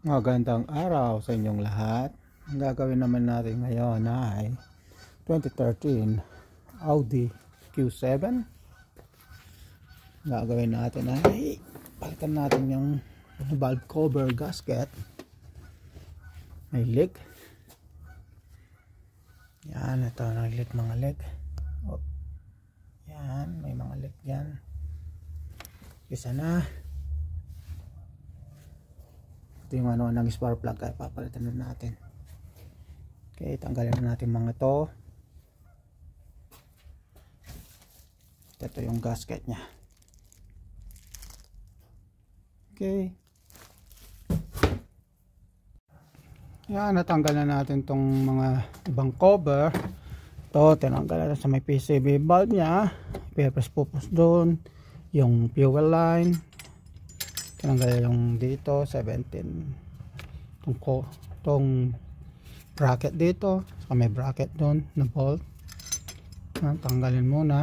Magandang araw sa inyong lahat. Ang gagawin naman natin ngayon ay 2013 Audi Q7. Gagawin natin ay palitan natin yung valve cover gasket. May leak. Yan, ito nag-leak mga leak. Oh. Yan, may mga leak dyan. Isa na. Ito yung ano ng spark plug, kaya papalitan na natin. Okay, tanggalin na natin mga to. Ito yung gasket nya. Okay. Yan, natanggal na natin tong mga ibang cover. Ito, tinanggal na sa may PCB valve nya. Pupus doon. Yung fuel line. Tinanggal yung dito 17 tong bracket dito, saka may bracket doon na bolt. Tanggalin muna.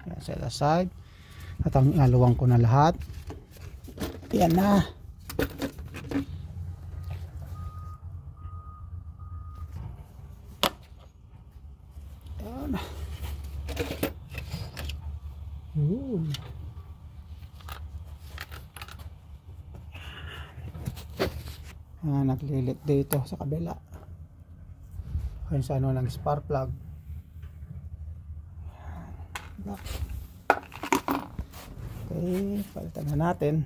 Yan, set aside. At ang naluwang ko na lahat. Yan na. Yan. Yun. Naglilit dito sa kabila ayun sa ano ng spark plug. Okay, palitan na natin.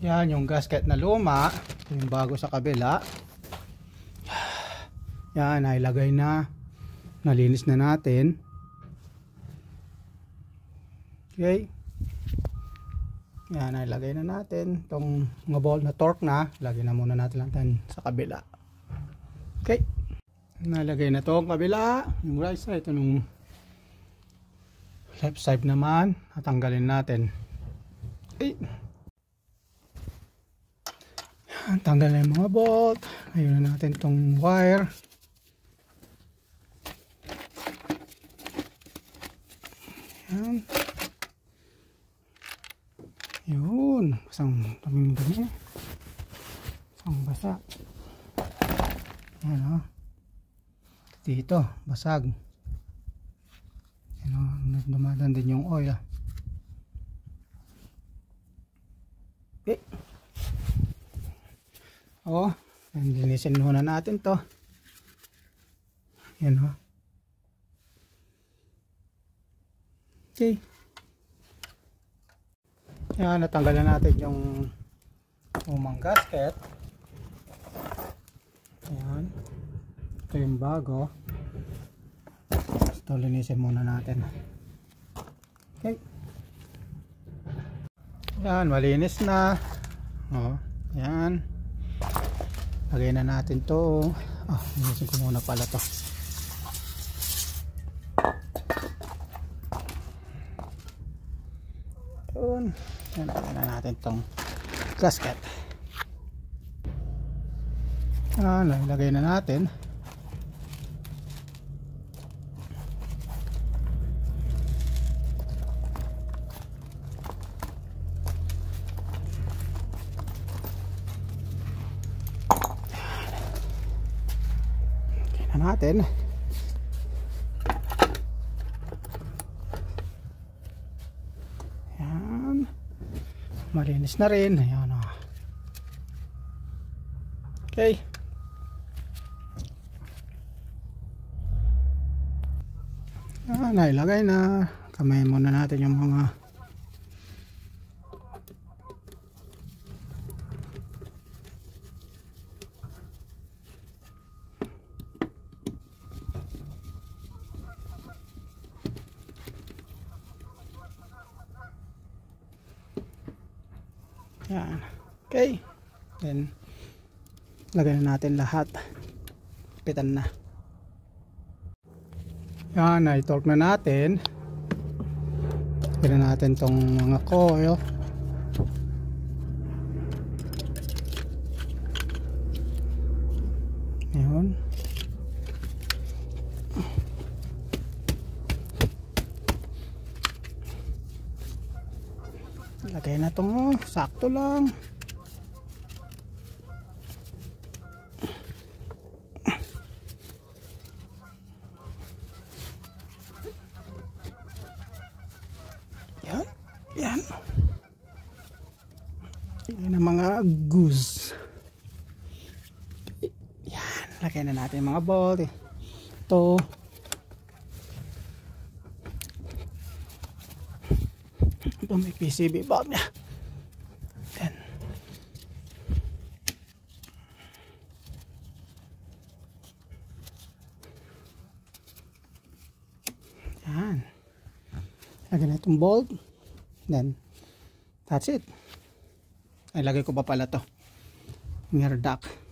Yan yung gasket na luma, yung bago sa kabila. Yan, nailagay na, nalinis na natin. Okay, yan, ilagay na natin itong mga ball na torque na. Lagay na muna natin lang sa kabila. Okay, nalagay na itong kabila, yung right side. Ito nung left side naman, natanggalin natin. Okay, tanggal na yung mga bolt. Ayun na natin itong wire. Yan. Yun, basang dumi, basang basa. Yan o, dito basag. Yan o, dumadan din yung oil. Okay, o, linisin muna natin to. Yan o. Okay, yan, natanggalan natin yung umang gasket. Ayan, ito yung bago. Ito, linisin muna natin. Okay, yan, malinis na. O, yan, lagay na natin to. Linisin ko muna pala to. Yun, yan, lagay na natin tong gasket. Lagay na natin. Lagay na natin. Yan, malinis na rin. Ayan o. Okay, nailagay na. Kamayin muna natin yung mga yan. Okay, then lagay na natin lahat. Pitan na. Yan, na-torque na natin. Lagyan na natin tong mga coil. Yun. Lagay na itong sakto lang. Yan. Yan ang mga goose. Yan. Lagyan na natin yung mga bolt. Ito. Ito may PCB bulb niya. Yan. Yan. Lagyan na itong bolt. Then, that's it. Ay, lagay ko pa pala to. Mirror duct.